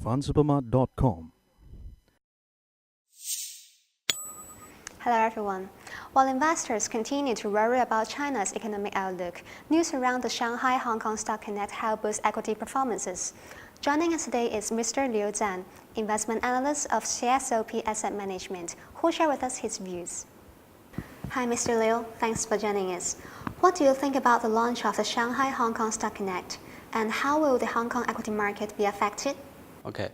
fundsupermart.com. Hello everyone. While investors continue to worry about China's economic outlook, news around the Shanghai-Hong Kong Stock Connect help boost equity performances. Joining us today is Mr. Liu Zan, investment analyst of CSOP Asset Management, who will share with us his views. Hi Mr. Liu, thanks for joining us. What do you think about the launch of the Shanghai-Hong Kong Stock Connect, and how will the Hong Kong equity market be affected? Okay.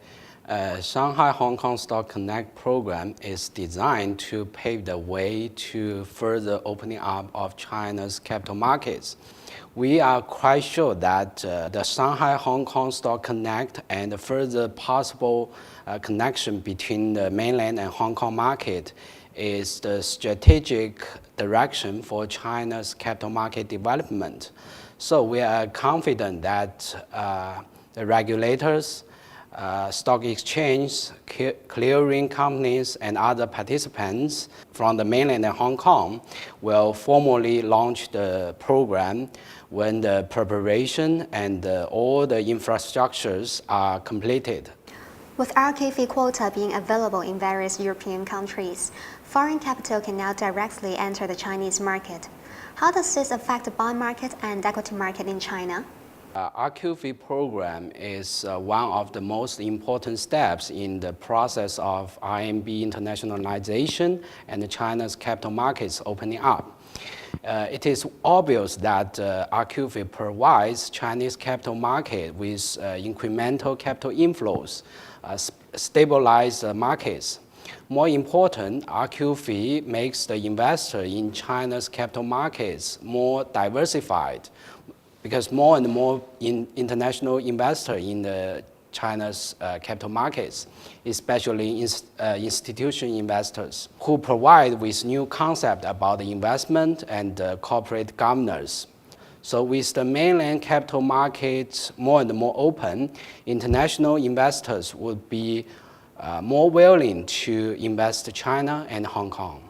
Shanghai-Hong Kong Stock Connect program is designed to pave the way to further opening up of China's capital markets. We are quite sure that the Shanghai-Hong Kong Stock Connect and the further possible connection between the mainland and Hong Kong market is the strategic direction for China's capital market development. So we are confident that the regulators, stock exchange, clearing companies, and other participants from the mainland and Hong Kong will formally launch the program when the preparation and all the infrastructures are completed. With RKF quota being available in various European countries, foreign capital can now directly enter the Chinese market. How does this affect the bond market and equity market in China? RQF program is one of the most important steps in the process of RMB internationalization and China's capital markets opening up. It is obvious that RQF provides Chinese capital market with incremental capital inflows, stabilize markets. More important, RQF makes the investor in China's capital markets more diversified, because more and more international investors in China's capital markets, especially institutional investors, who provide with new concept about the investment and corporate governance. So with the mainland capital markets more and more open, international investors would be more willing to invest in China and Hong Kong.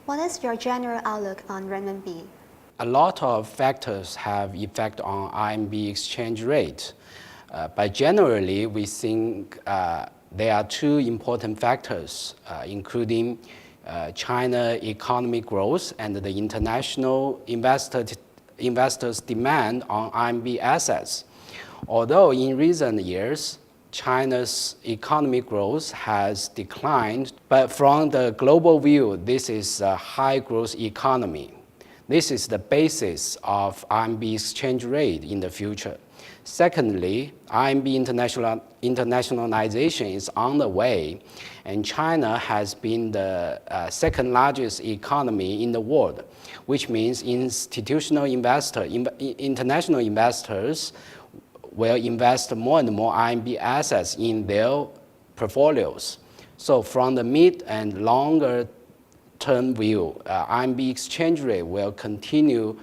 What is your general outlook on renminbi? A lot of factors have effect on RMB exchange rate. But generally, we think there are two important factors, including China economic growth and the international investors' demand on RMB assets. Although in recent years, China's economic growth has declined, but from the global view, this is a high growth economy. This is the basis of RMB exchange rate in the future. Secondly, RMB internationalization is on the way, and China has been the second largest economy in the world, which means international investors will invest more and more RMB assets in their portfolios. So from the mid and longer term view, RMB exchange rate will continue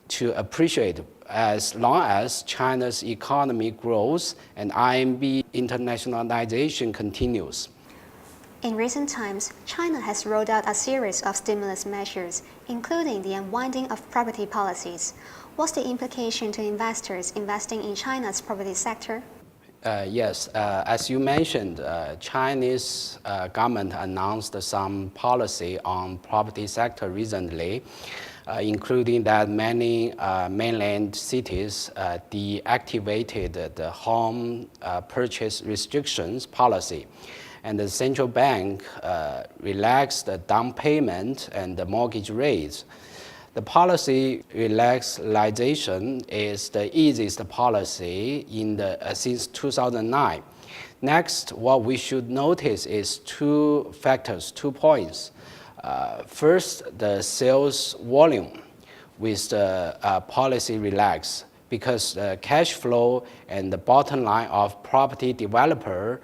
to appreciate as long as China's economy grows and RMB internationalization continues. In recent times, China has rolled out a series of stimulus measures, including the unwinding of property policies. What's the implication to investors investing in China's property sector? Yes, as you mentioned, Chinese government announced some policy on property sector recently, including that many mainland cities deactivated the home purchase restrictions policy, and the central bank relaxed the down payment and the mortgage rates. The policy relaxation is the easiest policy since 2009. Next, what we should notice is two factors, 2 points. First, the sales volume with the policy relax, because the cash flow and the bottom line of property developers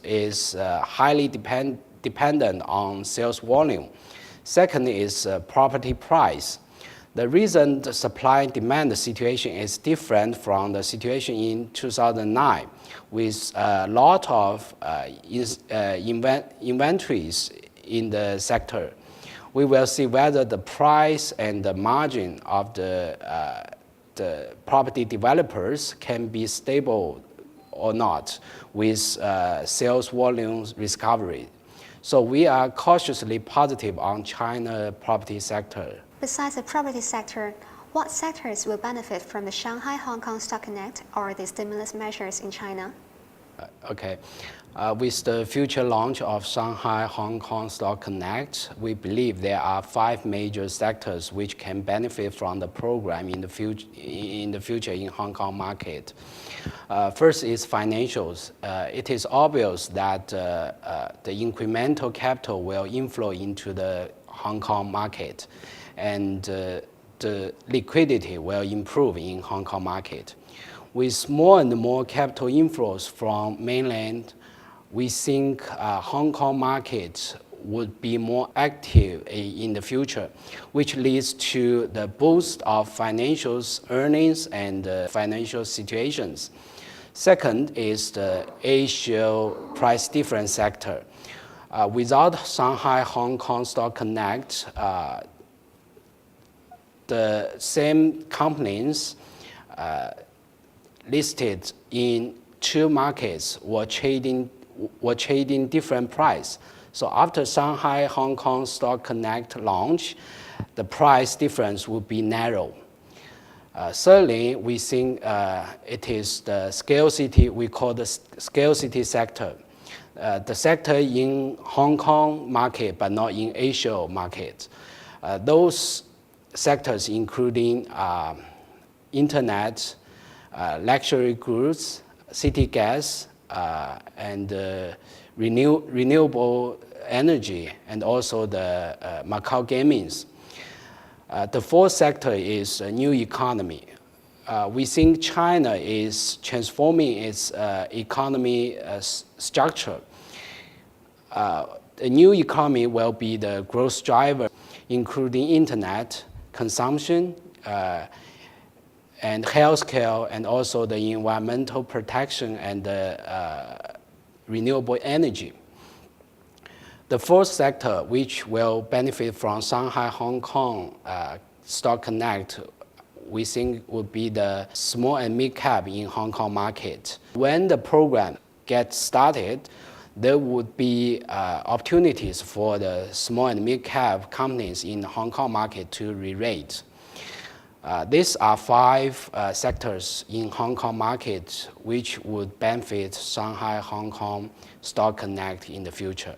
is highly dependent on sales volume. Second is property price. The recent supply and demand situation is different from the situation in 2009, with a lot of inventories in the sector. We will see whether the price and the margin of the property developers can be stable or not with sales volumes recovery. So we are cautiously positive on China property sector. Besides the property sector, what sectors will benefit from the Shanghai-Hong Kong Stock Connect or the stimulus measures in China? Okay. With the future launch of Shanghai-Hong Kong Stock Connect, we believe there are 5 major sectors which can benefit from the program in the future in Hong Kong market. First is financials. It is obvious that the incremental capital will inflow into the Hong Kong market, and the liquidity will improve in Hong Kong market. With more and more capital inflows from mainland, we think Hong Kong market would be more active in the future, which leads to the boost of financials earnings and financial situations. Second is the Asia price difference sector. Without Shanghai-Hong Kong Stock Connect, the same companies listed in 2 markets were trading different price. So after Shanghai-Hong Kong Stock Connect launch, the price difference will be narrow. Thirdly, we think it is the scarcity, we call the scarcity sector. The sector in Hong Kong market, but not in Asia market. Those sectors including internet, luxury goods, city gas, and renewable energy, and also the Macau gamings. The fourth sector is a new economy. We think China is transforming its economy structure. The new economy will be the growth driver, including internet, consumption, and healthcare, and also the environmental protection and renewable energy. The fourth sector, which will benefit from Shanghai-Hong Kong Stock Connect, we think would be the small and mid-cap in Hong Kong market. When the program gets started, there would be opportunities for the small and mid-cap companies in the Hong Kong market to re-rate. These are 5 sectors in Hong Kong market which would benefit Shanghai-Hong Kong Stock Connect in the future.